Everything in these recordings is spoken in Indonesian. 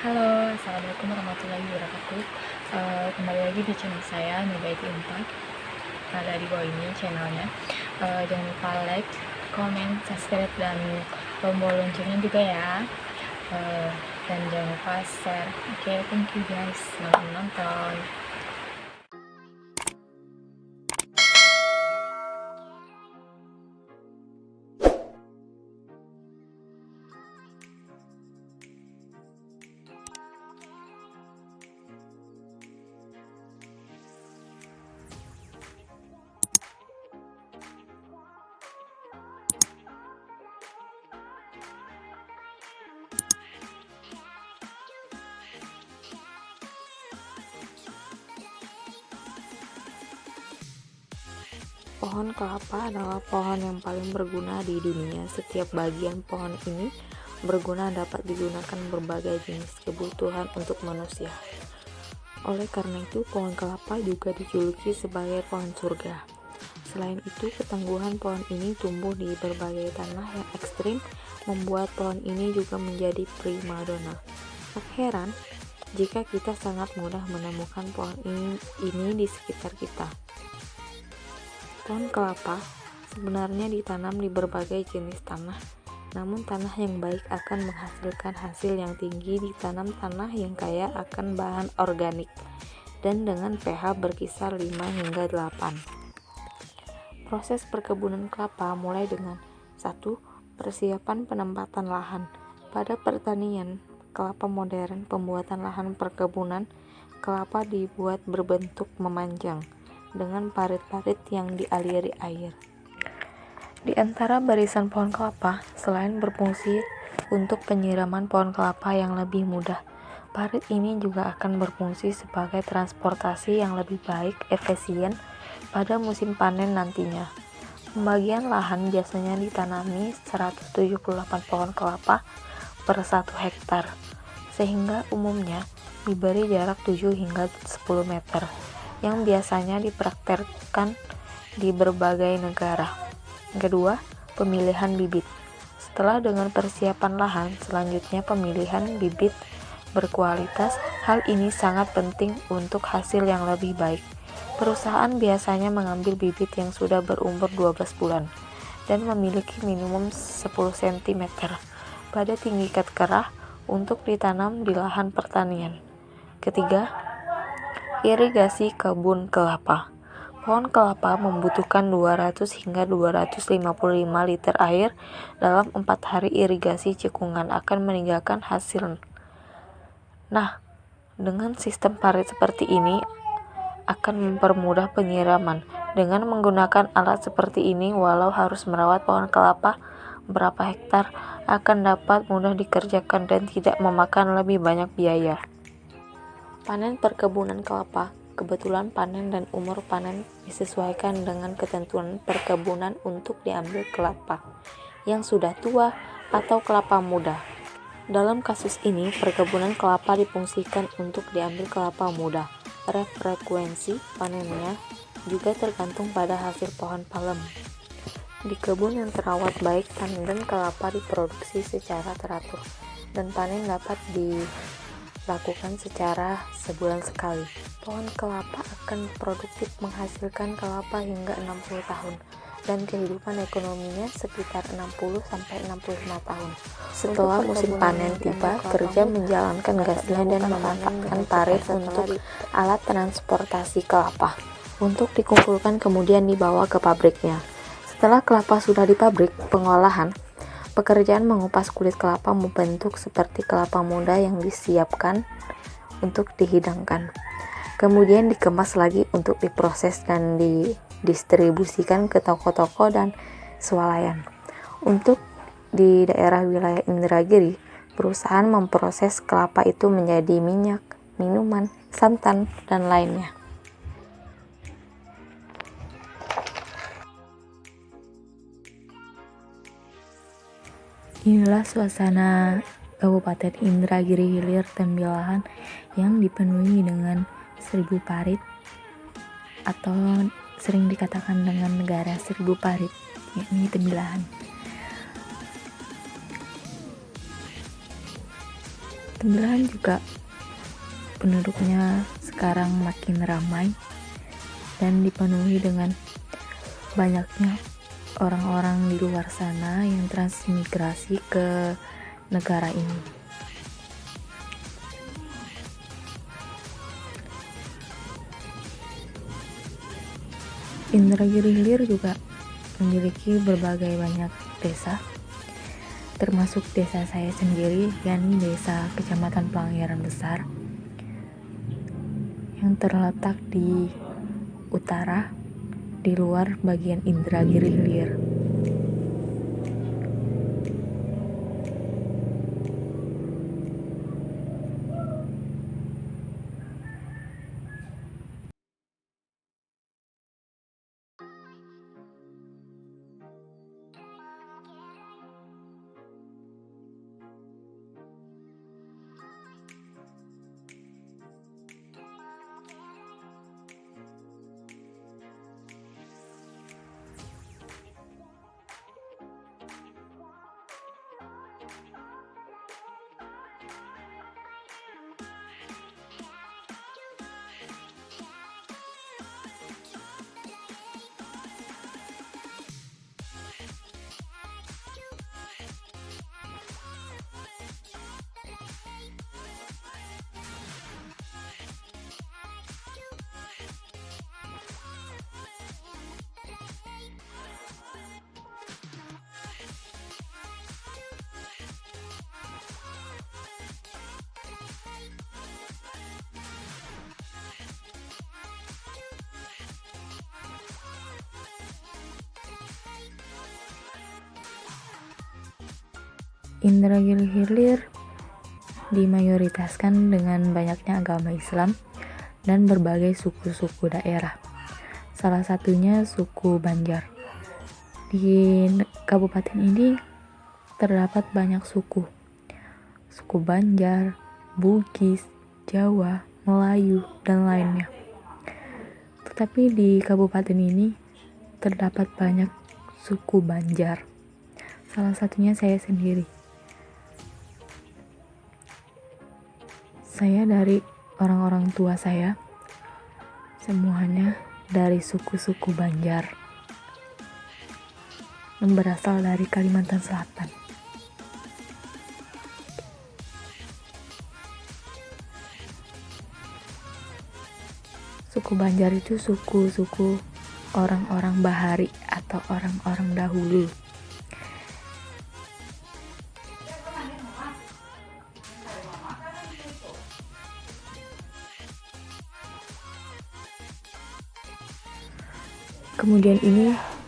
Halo, assalamualaikum warahmatullahi wabarakatuh. Kembali lagi di channel saya Nyoba IT 4. Ada di bawah ini channelnya. Jangan lupa like, comment, subscribe, dan tombol loncengnya juga ya. Dan jangan lupa share. Oke, thank you guys. Selamat menonton. Pohon kelapa adalah pohon yang paling berguna di dunia. Setiap bagian pohon ini berguna dapat digunakan berbagai jenis kebutuhan untuk manusia. Oleh karena itu, pohon kelapa juga dijuluki sebagai pohon surga. Selain itu, ketangguhan pohon ini tumbuh di berbagai tanah yang ekstrim, membuat pohon ini juga menjadi primadona. Tak heran jika kita sangat mudah menemukan pohon ini di sekitar kita. Pohon kelapa sebenarnya ditanam di berbagai jenis tanah, namun tanah yang baik akan menghasilkan hasil yang tinggi ditanam tanah yang kaya akan bahan organik dan dengan pH berkisar 5 hingga 8. Proses perkebunan kelapa mulai dengan 1. Persiapan penempatan lahan. Pada pertanian kelapa modern, pembuatan lahan perkebunan kelapa dibuat berbentuk memanjang dengan parit-parit yang dialiri air. Di antara barisan pohon kelapa, selain berfungsi untuk penyiraman pohon kelapa yang lebih mudah, parit ini juga akan berfungsi sebagai transportasi yang lebih baik, efisien pada musim panen nantinya. Pembagian lahan biasanya ditanami 178 pohon kelapa per 1 hektar, sehingga umumnya diberi jarak 7 hingga 10 meter. Yang biasanya dipraktekkan di berbagai negara. Kedua, pemilihan bibit. Setelah dengan persiapan lahan, selanjutnya pemilihan bibit berkualitas. Hal ini sangat penting untuk hasil yang lebih baik. Perusahaan biasanya mengambil bibit yang sudah berumur 12 bulan dan memiliki minimum 10 cm pada tinggi kerah untuk ditanam di lahan pertanian. Ketiga, irigasi kebun kelapa. Pohon kelapa membutuhkan 200 hingga 255 liter air dalam 4 hari irigasi cekungan akan meninggalkan hasil. Nah, dengan sistem parit seperti ini akan mempermudah penyiraman. Dengan menggunakan alat seperti ini, walau harus merawat pohon kelapa berapa hektar, akan dapat mudah dikerjakan dan tidak memakan lebih banyak biaya. Panen perkebunan kelapa. Kebetulan panen dan umur panen disesuaikan dengan ketentuan perkebunan untuk diambil kelapa yang sudah tua atau kelapa muda. Dalam kasus ini, perkebunan kelapa difungsikan untuk diambil kelapa muda. Frekuensi panennya juga tergantung pada hasil pohon palem. Di kebun yang terawat baik, panen kelapa diproduksi secara teratur dan panen dapat dilakukan secara sebulan sekali. Pohon kelapa akan produktif menghasilkan kelapa hingga 60 tahun dan kehidupan ekonominya sekitar 60-65 tahun. Setelah musim panen tiba, kerja menjalankan gasnya dan memanfaatkan parit untuk alat transportasi kelapa untuk dikumpulkan kemudian dibawa ke pabriknya. Setelah kelapa sudah di pabrik pengolahan, pekerjaan mengupas kulit kelapa membentuk seperti kelapa muda yang disiapkan untuk dihidangkan. Kemudian dikemas lagi untuk diproses dan didistribusikan ke toko-toko dan swalayan. Untuk di daerah wilayah Indragiri, perusahaan memproses kelapa itu menjadi minyak, minuman, santan, dan lainnya. Inilah suasana Kabupaten Indragiri Hilir Tembilahan yang dipenuhi dengan 1000 parit atau sering dikatakan dengan negara 1000 parit, yakni Tembilahan. Tembilahan juga penduduknya sekarang makin ramai dan dipenuhi dengan banyaknya orang-orang di luar sana yang transmigrasi ke negara ini. Indragiri Hilir juga memiliki berbagai banyak desa, termasuk desa saya sendiri, yakni desa Kecamatan Planggeran Besar, yang terletak di utara, di luar bagian Indragiri Hilir. Indragiri Hilir dimayoritaskan dengan banyaknya agama Islam dan berbagai suku-suku daerah. Salah satunya suku Banjar. Di kabupaten ini terdapat banyak suku. Suku Banjar, Bugis, Jawa, Melayu, dan lainnya. Tetapi di kabupaten ini terdapat banyak suku Banjar. Salah satunya saya sendiri. Saya dari orang-orang tua saya, semuanya dari suku-suku Banjar yang berasal dari Kalimantan Selatan. Suku Banjar itu suku-suku orang-orang Bahari atau orang-orang dahulu. Kemudian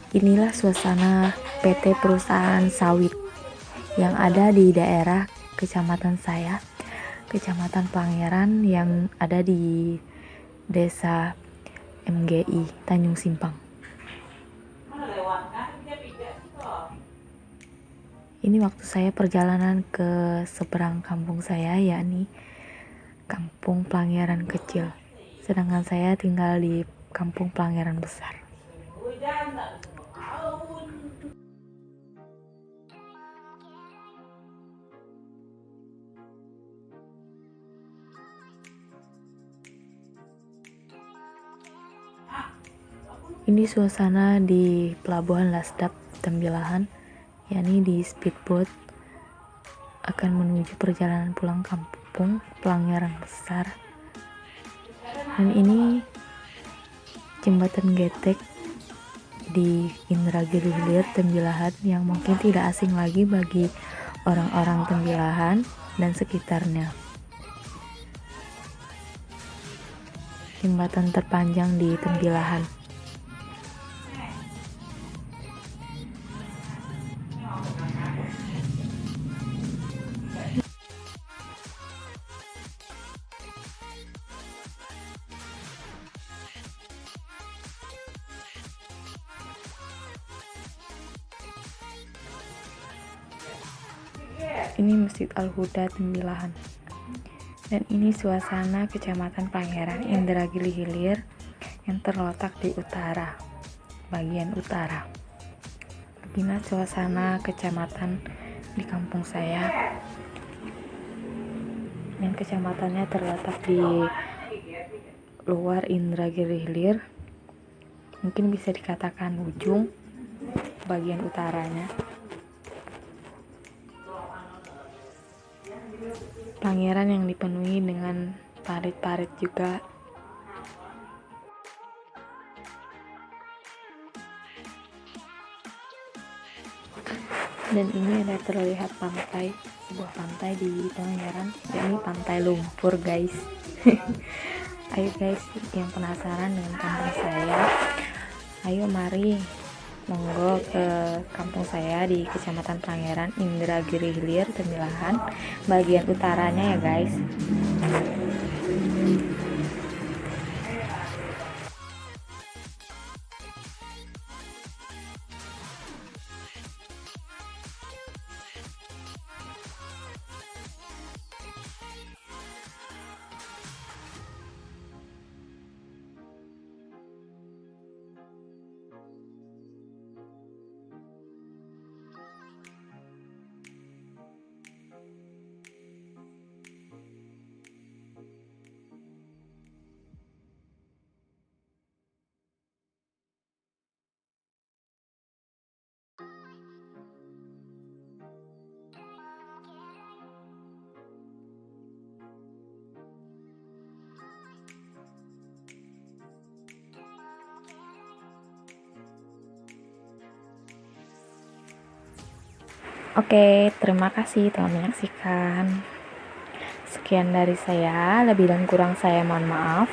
inilah suasana PT perusahaan sawit yang ada di daerah kecamatan saya, Kecamatan Planggeran, yang ada di Desa MGI Tanjung Simpang. Ini waktu saya perjalanan ke seberang kampung saya, yakni Kampung Planggeran Kecil, sedangkan saya tinggal di Kampung Planggeran Besar. Ini suasana di Pelabuhan Lasdap Tembilahan, yakni di speedboat akan menuju perjalanan pulang kampung Planggeran Besar. Dan ini jembatan getek di Indragiri Hilir Tembilahan yang mungkin tidak asing lagi bagi orang-orang Tembilahan dan sekitarnya. Jembatan terpanjang di Tembilahan. Ini Masjid Al-Huda Tembilahan. Dan ini suasana Kecamatan Planggeran Indragiri Hilir yang terletak di utara, bagian utara. Beginilah suasana kecamatan di kampung saya. yang kecamatannya terletak di luar Indragiri Hilir, mungkin bisa dikatakan ujung bagian utaranya. Pangeran yang dipenuhi dengan parit-parit juga. Dan ini ada terlihat pantai, sebuah pantai di Pangandaran, yakni Pantai Lumpur guys. Ayo guys, yang penasaran dengan kampung saya, ayo mari monggo ke kampung saya di Kecamatan Pangeran, Indragiri Hilir, Temilahan, bagian utaranya ya guys. Oke, terima kasih telah menyaksikan. Sekian dari saya, lebih dan kurang saya mohon maaf.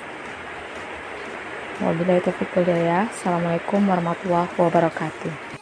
Wabillahi taufiq wal hidayah. Assalamualaikum warahmatullahi wabarakatuh.